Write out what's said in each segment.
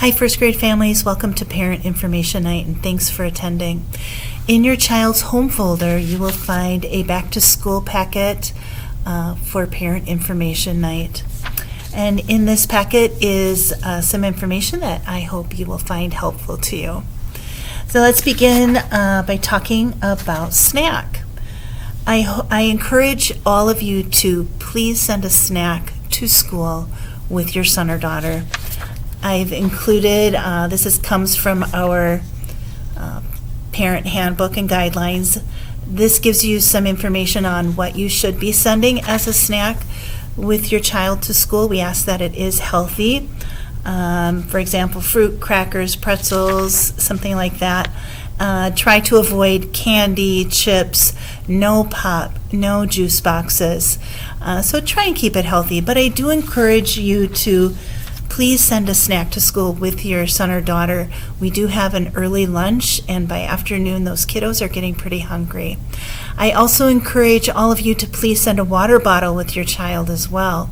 Hi, first grade families. Welcome to Parent Information Night, and thanks for attending. In your child's home folder, you will find a back-to-school packet for Parent Information Night. And in this packet is some information that I hope you will find helpful to you. So let's begin by talking about snack. I encourage all of you to please send a snack to school with your son or daughter. I've included, comes from our parent handbook and guidelines. This gives you some information on what you should be sending as a snack with your child to school. We ask that it is healthy. For example, fruit, crackers, pretzels, something like that. Try to avoid candy, chips, no pop, no juice boxes. So try and keep it healthy. But I do encourage you to please send a snack to school with your son or daughter. We do have an early lunch, and by afternoon, those kiddos are getting pretty hungry. I also encourage all of you to please send a water bottle with your child as well.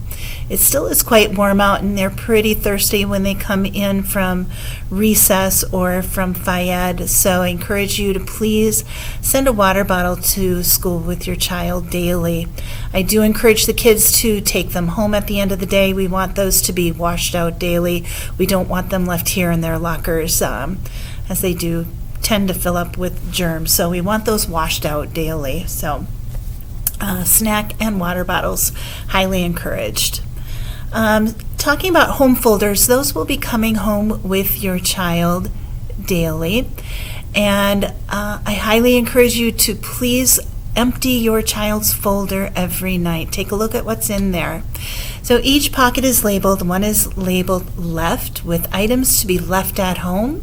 It still is quite warm out, and they're pretty thirsty when they come in from recess or from Phi-Ed, so I encourage you to please send a water bottle to school with your child daily. I do encourage the kids to take them home at the end of the day. We want those to be washed out daily. We don't want them left here in their lockers, as they do tend to fill up with germs. So we want those washed out daily. So snack and water bottles, highly encouraged. Talking about home folders, those will be coming home with your child daily. And I highly encourage you to please empty your child's folder every night. Take a look at what's in there. So each pocket is labeled. One is labeled left with items to be left at home,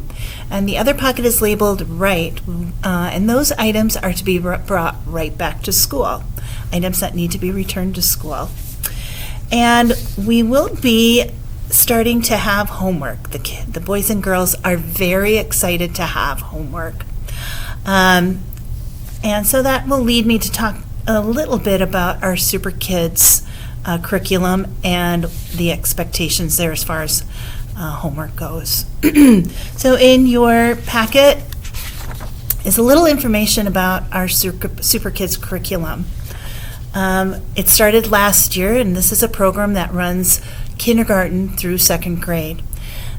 and the other pocket is labeled right, and those items are to be brought right back to school, items that need to be returned to school. And we will be starting to have homework. The boys and girls are very excited to have homework. And so that will lead me to talk a little bit about our Super Kids curriculum and the expectations there as far as homework goes. So in your packet is a little information about our Super Kids curriculum. It started last year, and this is a program that runs kindergarten through second grade.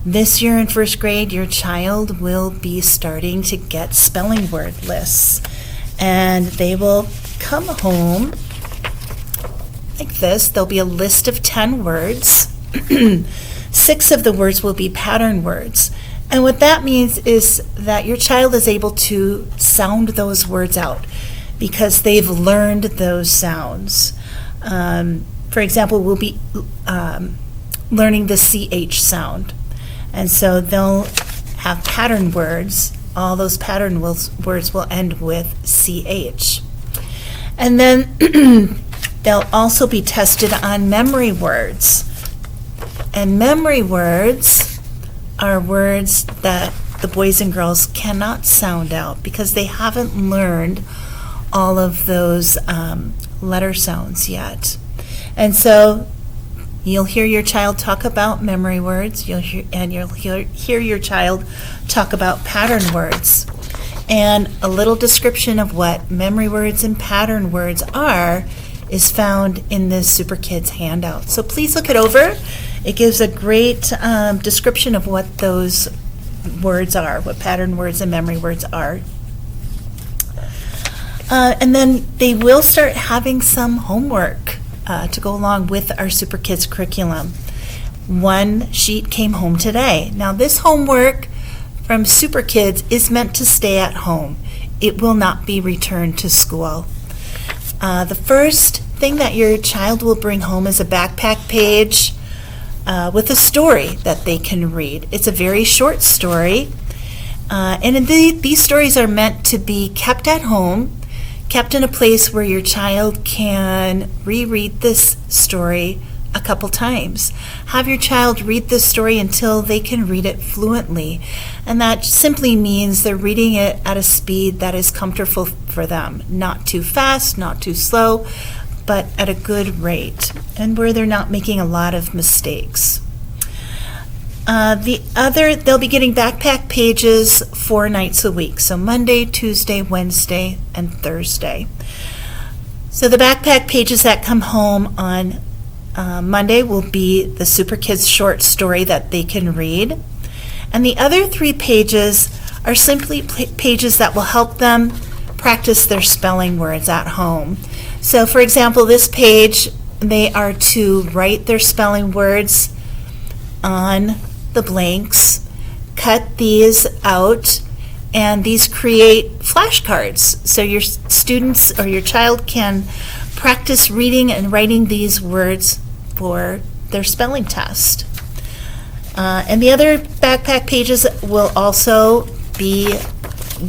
This year in first grade, your child will be starting to get spelling word lists. And they will come home like this. There'll be a list of 10 words. 6 of the words will be pattern words. And what that means is that your child is able to sound those words out because they've learned those sounds. For example, we'll be learning the CH sound. And so they'll have pattern words. All those pattern words will end with CH. And then they'll also be tested on memory words. And memory words are words that the boys and girls cannot sound out because they haven't learned all of those letter sounds yet. And so you'll hear your child talk about memory words, you'll hear your child talk about pattern words. And a little description of what memory words and pattern words are is found in this Super Kids handout. So please look it over. It gives a great description of what those words are, what pattern words and memory words are. And then they will start having some homework to go along with our Super Kids curriculum. One sheet came home today. Now this homework from Super Kids is meant to stay at home. It will not be returned to school. The first thing that your child will bring home is a backpack page with a story that they can read. It's a very short story, and these stories are meant to be kept at home, kept in a place where your child can reread this story a couple times. Have your child read this story until they can read it fluently. And that simply means they're reading it at a speed that is comfortable for them. Not too fast, not too slow, but at a good rate, and where they're not making a lot of mistakes. They'll be getting backpack pages 4 nights a week, so Monday, Tuesday, Wednesday, and Thursday. So the backpack pages that come home on Monday will be the Super Kids short story that they can read. And the other 3 pages are simply pages that will help them practice their spelling words at home. So for example, this page, they are to write their spelling words on the blanks, cut these out, and these create flashcards. So your students or your child can practice reading and writing these words for their spelling test. And the other backpack pages will also be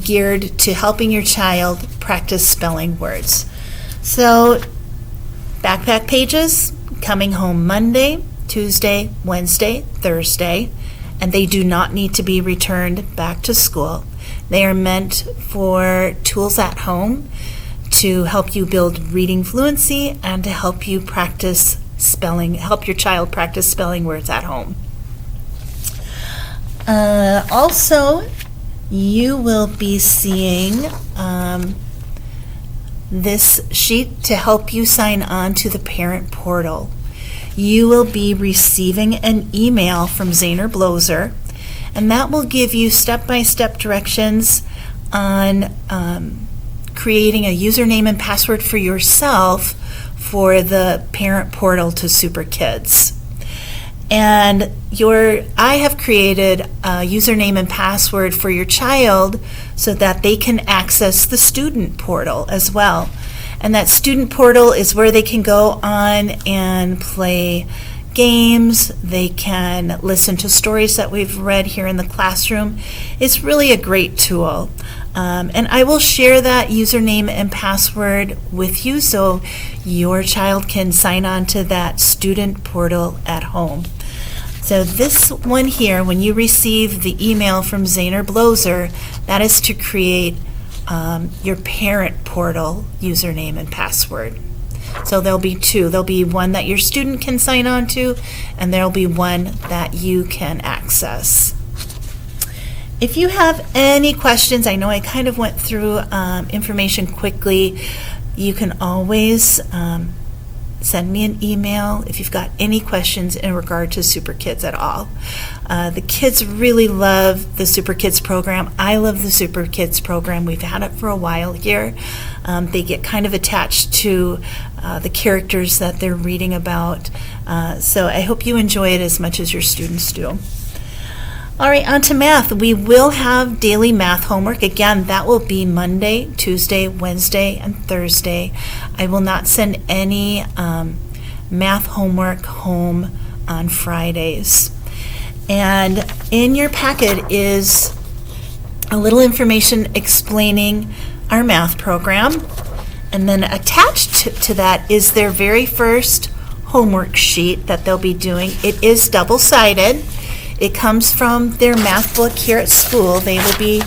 geared to helping your child practice spelling words. So backpack pages coming home Monday, Tuesday, Wednesday, Thursday, and they do not need to be returned back to school. They are meant for tools at home to help you build reading fluency and to help you practice spelling, help your child practice spelling words at home. Also, you will be seeing this sheet to help you sign on to the parent portal. You will be receiving an email from Zahner Bloser, and that will give you step-by-step directions on creating a username and password for yourself for the parent portal to Super Kids. And I have created a username and password for your child so that they can access the student portal as well. And that student portal is where they can go on and play games. They can listen to stories that we've read here in the classroom. It's really a great tool. And I will share that username and password with you so your child can sign on to that student portal at home. So this one here, when you receive the email from Zahner Bloser, that is to create your parent portal username and password. So there'll be 2. There'll be one that your student can sign on to, and there'll be one that you can access. If you have any questions, I know I kind of went through information quickly. You can always send me an email if you've got any questions in regard to Super Kids at all. The kids really love the Super Kids program. I love the Super Kids program. We've had it for a while here. They get kind of attached to the characters that they're reading about. So I hope you enjoy it as much as your students do. All right, on to math. We will have daily math homework. Again, that will be Monday, Tuesday, Wednesday, and Thursday. I will not send any math homework home on Fridays. And in your packet is a little information explaining our math program. And then attached to that is their very first homework sheet that they'll be doing. It is double-sided. It comes from their math book here at school. They will be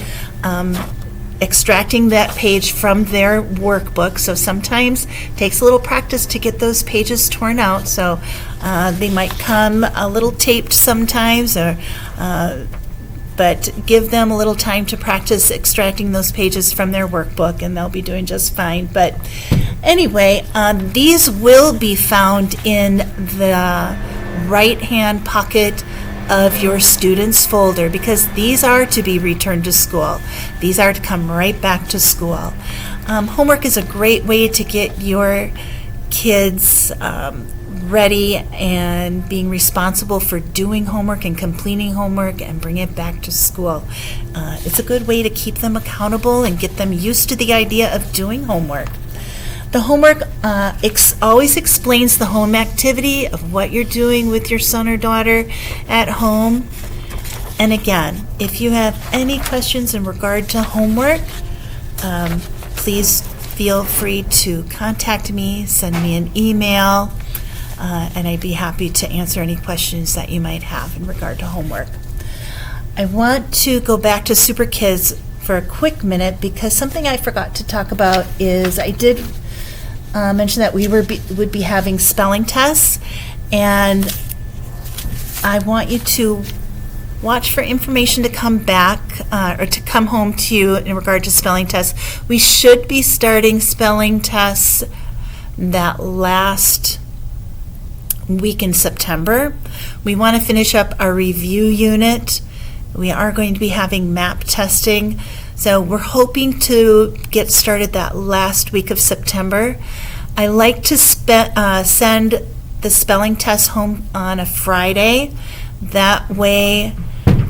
extracting that page from their workbook, so sometimes it takes a little practice to get those pages torn out, so they might come a little taped sometimes, but give them a little time to practice extracting those pages from their workbook, and they'll be doing just fine. But anyway, these will be found in the right-hand pocket of your students folder, because these are to be returned to school. These are to come right back to school. Homework is a great way to get your kids ready and being responsible for doing homework and completing homework and bring it back to school. It's a good way to keep them accountable and get them used to the idea of doing homework. The homework always explains the home activity of what you're doing with your son or daughter at home. And again, if you have any questions in regard to homework, please feel free to contact me, send me an email, and I'd be happy to answer any questions that you might have in regard to homework. I want to go back to Super Kids for a quick minute, because something I forgot to talk about is I did mention that we would be having spelling tests, and I want you to Watch for information to come back or to come home to you in regard to spelling tests. We should be starting spelling tests that last week in September. We want to finish up our review unit. We are going to be having MAP testing, so we're hoping to get started that last week of September. I like to send the spelling test home on a Friday. That way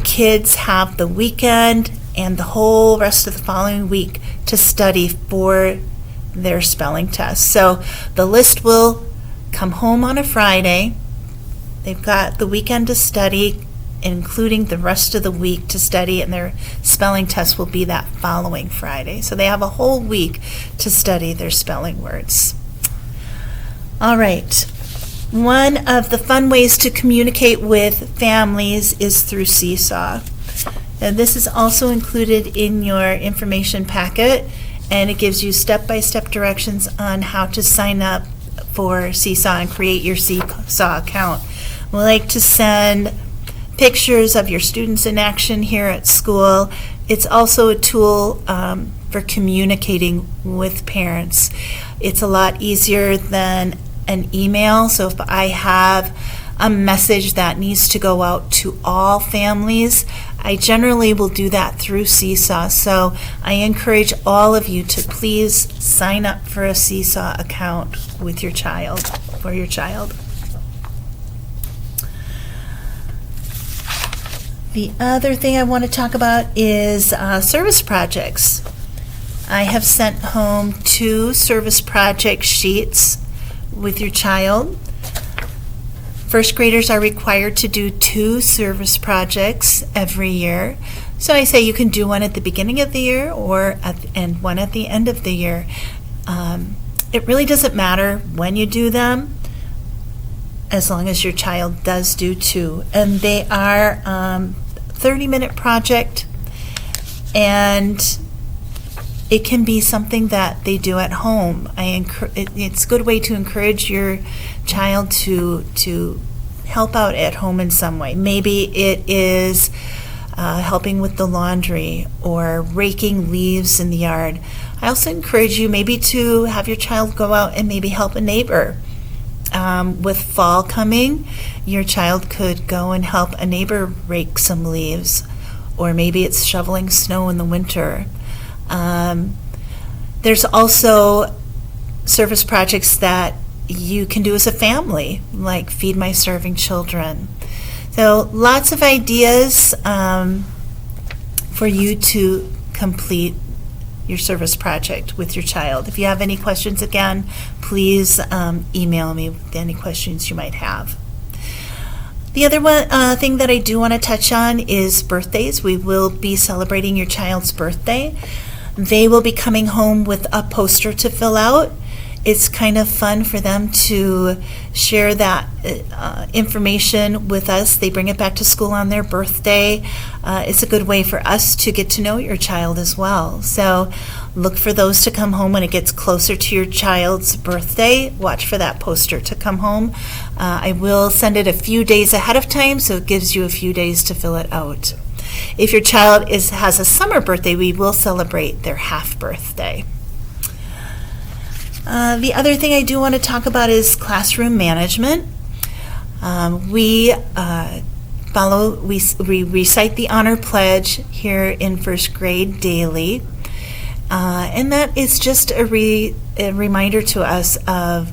kids have the weekend and the whole rest of the following week to study for their spelling test. So the list will come home on a Friday. They've got the weekend to study, including the rest of the week to study, and their spelling test will be that following Friday. So they have a whole week to study their spelling words. All right. One of the fun ways to communicate with families is through Seesaw. And this is also included in your information packet, and it gives you step-by-step directions on how to sign up for Seesaw and create your Seesaw account. We like to send pictures of your students in action here at school. It's also a tool for communicating with parents. It's a lot easier than an email, so if I have a message that needs to go out to all families, I generally will do that through Seesaw. So I encourage all of you to please sign up for a Seesaw account with your child, for your child. The other thing I want to talk about is service projects. I have sent home 2 service project sheets with your child. First graders are required to do 2 service projects every year. So I say you can do one at the beginning of the year and one at the end of the year. It really doesn't matter when you do them, as long as your child does do 2. And they are 30-minute project, and it can be something that they do at home. It's a good way to encourage your child to help out at home in some way. Maybe it is helping with the laundry or raking leaves in the yard. I also encourage you maybe to have your child go out and maybe help a neighbor. With fall coming, your child could go and help a neighbor rake some leaves, or maybe it's shoveling snow in the winter. There's also service projects that you can do as a family, like Feed My Starving Children. So lots of ideas for you to complete your service project with your child. If you have any questions, again, please email me with any questions you might have. The other thing that I do want to touch on is birthdays. We will be celebrating your child's birthday. They will be coming home with a poster to fill out. It's kind of fun for them to share that information with us. They bring it back to school on their birthday. It's a good way for us to get to know your child as well. So look for those to come home when it gets closer to your child's birthday. Watch for that poster to come home. I will send it a few days ahead of time, so it gives you a few days to fill it out. If your child has a summer birthday, we will celebrate their half birthday. The other thing I do want to talk about is classroom management. We recite the honor pledge here in first grade daily, and that is just a reminder to us of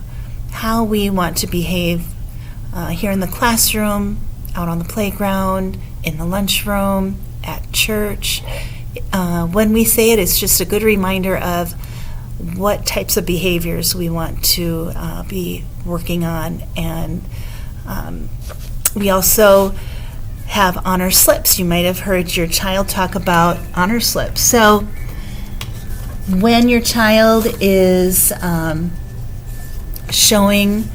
how we want to behave here in the classroom, out on the playground, in the lunchroom, at church. When we say it, it's just a good reminder of what types of behaviors we want to be working on. And we also have honor slips. You might have heard your child talk about honor slips. So when your child is showing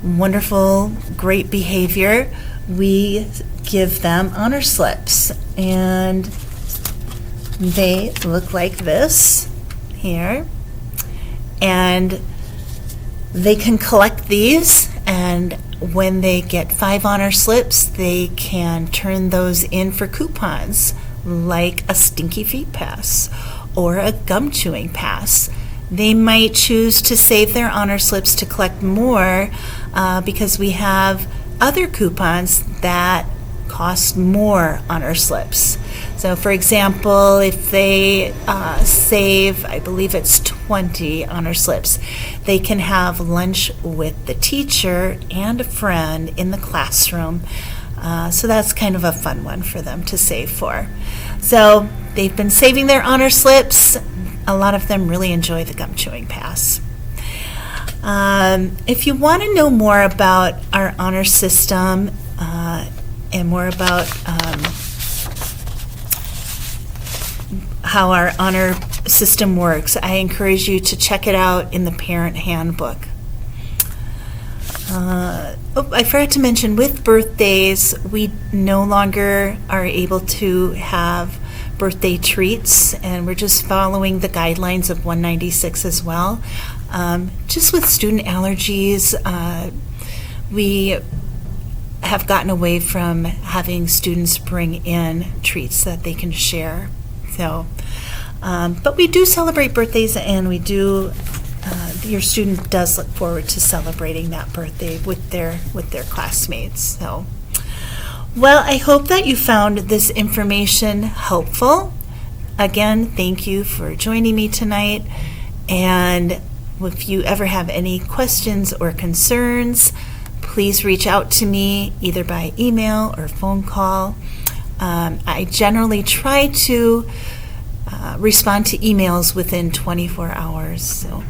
wonderful, great behavior, we give them honor slips. And they look like this here. And they can collect these, and when they get 5 honor slips, they can turn those in for coupons like a stinky feet pass or a gum chewing pass. They might choose to save their honor slips to collect more because we have other coupons that cost more honor slips. So for example, if they save, I believe it's 20 honor slips, they can have lunch with the teacher and a friend in the classroom. So that's kind of a fun one for them to save for. So they've been saving their honor slips. A lot of them really enjoy the gum chewing pass. If you want to know more about our honor system and more about how our honor system works, I encourage you to check it out in the parent handbook. I forgot to mention, with birthdays, we no longer are able to have birthday treats, and we're just following the guidelines of 196 as well. Just with student allergies, we have gotten away from having students bring in treats that they can share. So, but we do celebrate birthdays, and we do. Your student does look forward to celebrating that birthday with their classmates. So, well, I hope that you found this information helpful. Again, thank you for joining me tonight. And if you ever have any questions or concerns, please reach out to me either by email or phone call. I generally try to respond to emails within 24 hours. So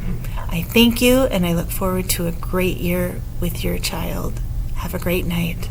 I thank you, and I look forward to a great year with your child. Have a great night.